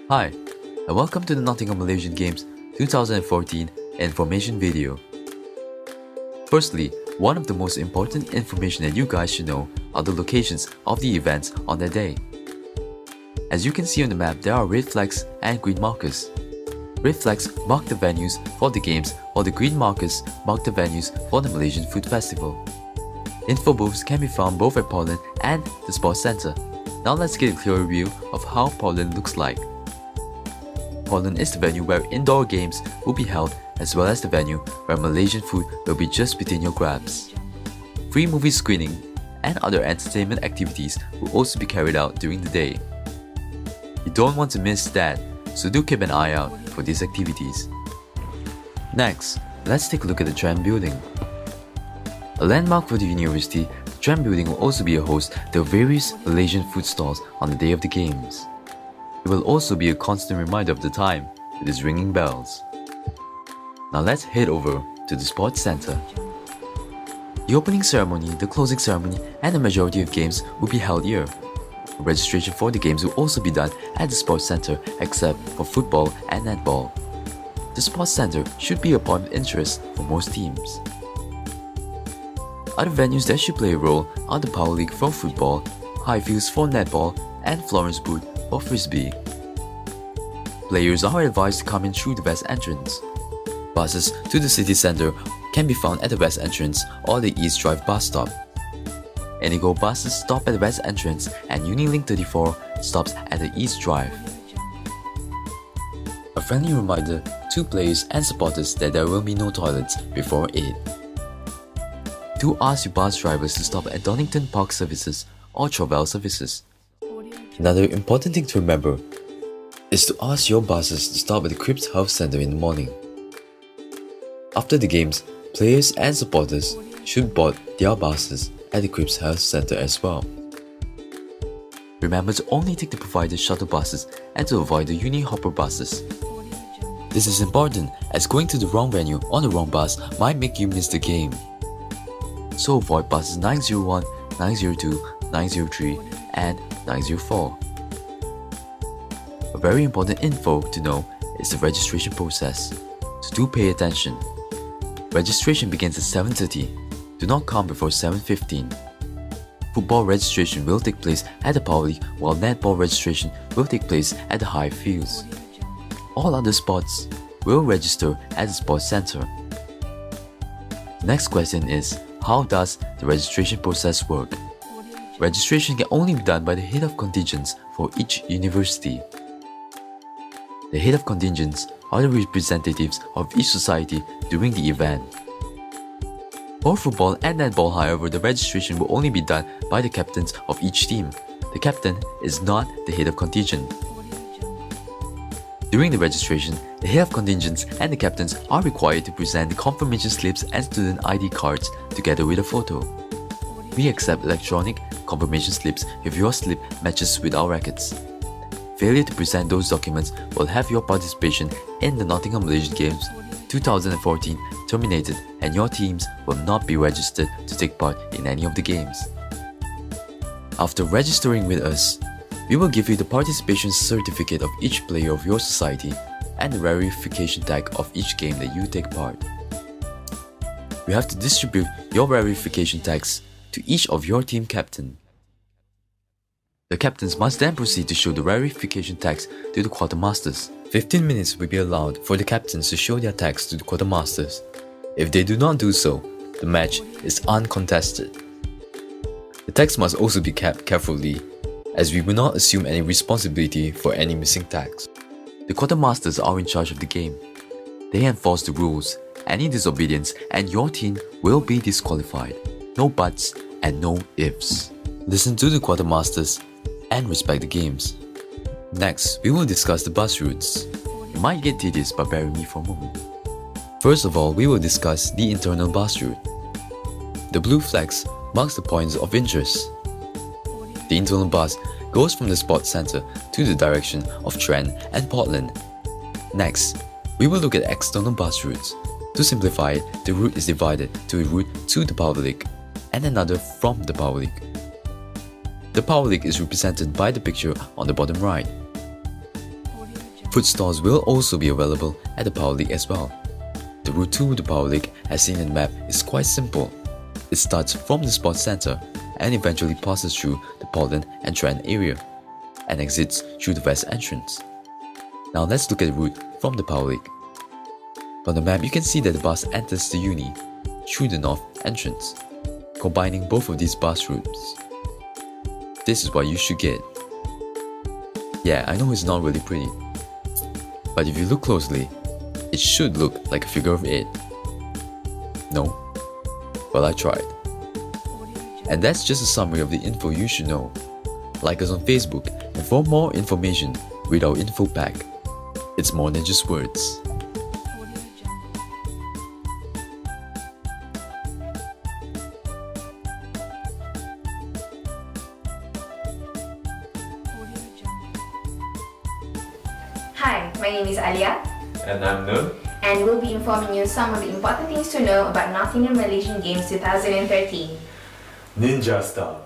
Hi, and welcome to the Nottingham Malaysian Games 2014 information video. Firstly, one of the most important information that you guys should know are the locations of the events on that day. As you can see on the map, there are red flags and green markers. Red flags mark the venues for the games, while the green markers mark the venues for the Malaysian Food Festival. Info booths can be found both at Portland and the Sports Centre. Now let's get a clearer view of how Portland looks like. Portland is the venue where indoor games will be held, as well as the venue where Malaysian food will be just within your grasp. Free movie screening and other entertainment activities will also be carried out during the day. You don't want to miss that, so do keep an eye out for these activities. Next, let's take a look at the Tram Building. A landmark for the university, the Tram Building will also be a host to various Malaysian food stalls on the day of the games. It will also be a constant reminder of the time with its ringing bells. Now let's head over to the Sports Centre. The opening ceremony, the closing ceremony, and the majority of games will be held here. Registration for the games will also be done at the Sports Centre except for football and netball. The Sports Centre should be a point of interest for most teams. Other venues that should play a role are the Power League for football, Highfields for netball, and Florence Boot for frisbee. Players are advised to come in through the west entrance. Buses to the city centre can be found at the west entrance or the East Drive bus stop. Indigo buses stop at the west entrance and Unilink 34 stops at the East Drive. A friendly reminder to players and supporters that there will be no toilets before 8. Do ask your bus drivers to stop at Donington Park services or Travel services. Another important thing to remember is to ask your buses to stop at the Cripps Health Centre in the morning. After the games, players and supporters should board their buses at the Cripps Health Centre as well. Remember to only take the provided shuttle buses and to avoid the uni hopper buses. This is important as going to the wrong venue on the wrong bus might make you miss the game. So avoid buses 901, 902, 903 and 904. A very important info to know is the registration process, so do pay attention. Registration begins at 7:30. Do not come before 7:15. Football registration will take place at the Power League, while netball registration will take place at the Highfields. All other sports will register at the Sports Centre. The next question is, how does the registration process work? Registration can only be done by the head of contingents for each university. The head of contingents are the representatives of each society during the event. For football and netball, however, the registration will only be done by the captains of each team. The captain is not the head of contingent. During the registration, the head of contingents and the captains are required to present the confirmation slips and student ID cards together with a photo. We accept electronic confirmation slips if your slip matches with our records. Failure to present those documents will have your participation in the Nottingham Malaysian Games 2014 terminated and your teams will not be registered to take part in any of the games. After registering with us, we will give you the participation certificate of each player of your society and the verification tag of each game that you take part. You have to distribute your verification tags to each of your team captain. The captains must then proceed to show the verification tags to the quartermasters. 15 minutes will be allowed for the captains to show their tags to the quartermasters. If they do not do so, the match is uncontested. The tags must also be kept carefully, as we will not assume any responsibility for any missing tags. The quartermasters are in charge of the game. They enforce the rules. Any disobedience and your team will be disqualified. No buts and no ifs. Listen to the quartermasters and respect the games. Next, we will discuss the bus routes. It might get tedious, but bear with me for a moment. First of all, we will discuss the internal bus route. The blue flags marks the points of interest. The internal bus goes from the Sports Centre to the direction of Trent and Portland. Next, we will look at external bus routes. To simplify it, the route is divided to a route to the Power League and another from the Power League. The power lake is represented by the picture on the bottom right. Food stalls will also be available at the power lake as well. The route to the power lake, as seen in the map, is quite simple. It starts from the sports center and eventually passes through the Portland and Trent area and exits through the west entrance. Now let's look at the route from the power lake. From the map, you can see that the bus enters the uni through the north entrance, combining both of these bus routes. This is what you should get. Yeah, I know it's not really pretty, but if you look closely, it should look like a figure of 8. No? Well, I tried. And that's just a summary of the info you should know. Like us on Facebook, and for more information, read our info pack. It's more than just words. Hi, my name is Alia. And I'm Nur. And we'll be informing you some of the important things to know about Nottingham Malaysian Games 2013. Ninja Star.